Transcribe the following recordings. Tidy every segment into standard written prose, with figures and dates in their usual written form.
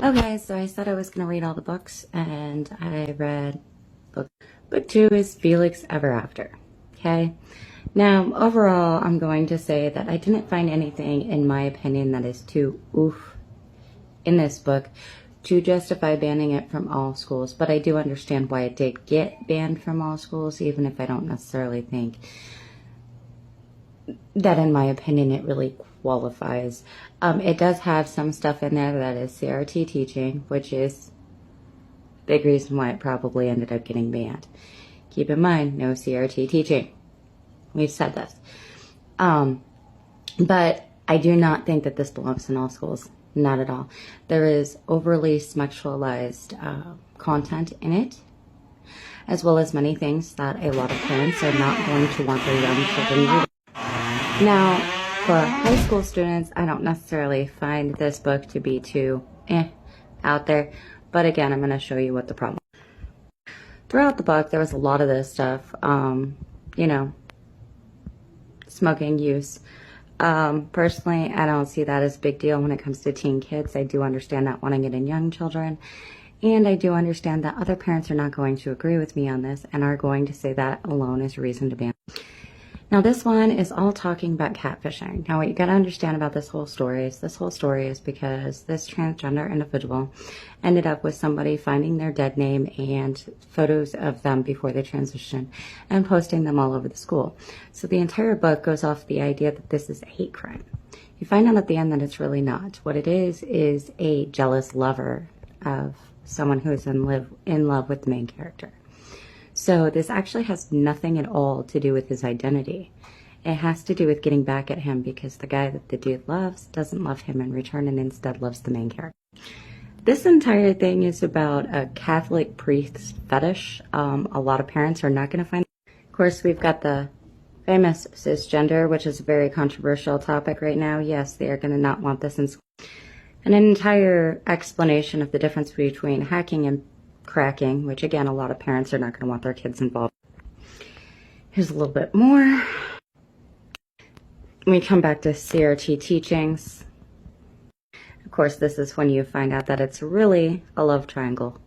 Okay, so I said I was going to read all the books, and I read book 2 is Felix Ever After. Okay, now overall, I'm going to say that I didn't find anything, in my opinion, that is too oof in this book to justify banning it from all schools, but I do understand why it did get banned from all schools, even if I don't necessarily think that, in my opinion, it really qualifies. It does have some stuff in there that is CRT teaching, which is a big reason why it probably ended up getting banned. Keep in mind, no CRT teaching. We've said this. But I do not think that this belongs in all schools. Not at all. There is overly sexualized content in it, as well as many things that a lot of parents are not going to want their young children reading. Now, for high school students, I don't necessarily find this book to be too out there, but again, I'm going to show you what the problem is. Throughout the book, there was a lot of this stuff, smoking use. Personally, I don't see that as a big deal when it comes to teen kids. I do understand not wanting it in young children, and I do understand that other parents are not going to agree with me on this and are going to say that alone is a reason to ban. Now, this one is all talking about catfishing. Now, what you got to understand about this whole story is because this transgender individual ended up with somebody finding their dead name and photos of them before they transitioned and posting them all over the school. So the entire book goes off the idea that this is a hate crime. You find out at the end that it's really not. What it is a jealous lover of someone who is in love with the main character. So this actually has nothing at all to do with his identity. It has to do with getting back at him because the guy that the dude loves doesn't love him in return and instead loves the main character. This entire thing is about a Catholic priest fetish. A lot of parents are not going to find it. Of course, we've got the famous cisgender, which is a very controversial topic right now. Yes, they are going to not want this in school. An entire explanation of the difference between hacking and cracking, which again, a lot of parents are not going to want their kids involved. Here's a little bit more. We come back to CRT teachings. Of course, this is when you find out that it's really a love triangle.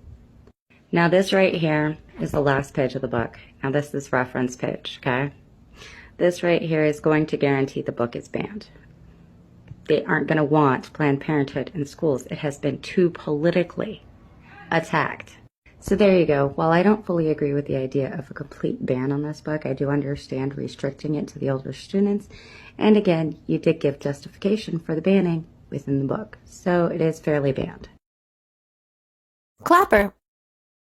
Now, this right here is the last page of the book. Now, this is reference page, okay? This right here is going to guarantee the book is banned. They aren't going to want Planned Parenthood in schools. It has been too politically attacked. So there you go. While I don't fully agree with the idea of a complete ban on this book, I do understand restricting it to the older students. And again, you did give justification for the banning within the book. So it is fairly banned. Clapper.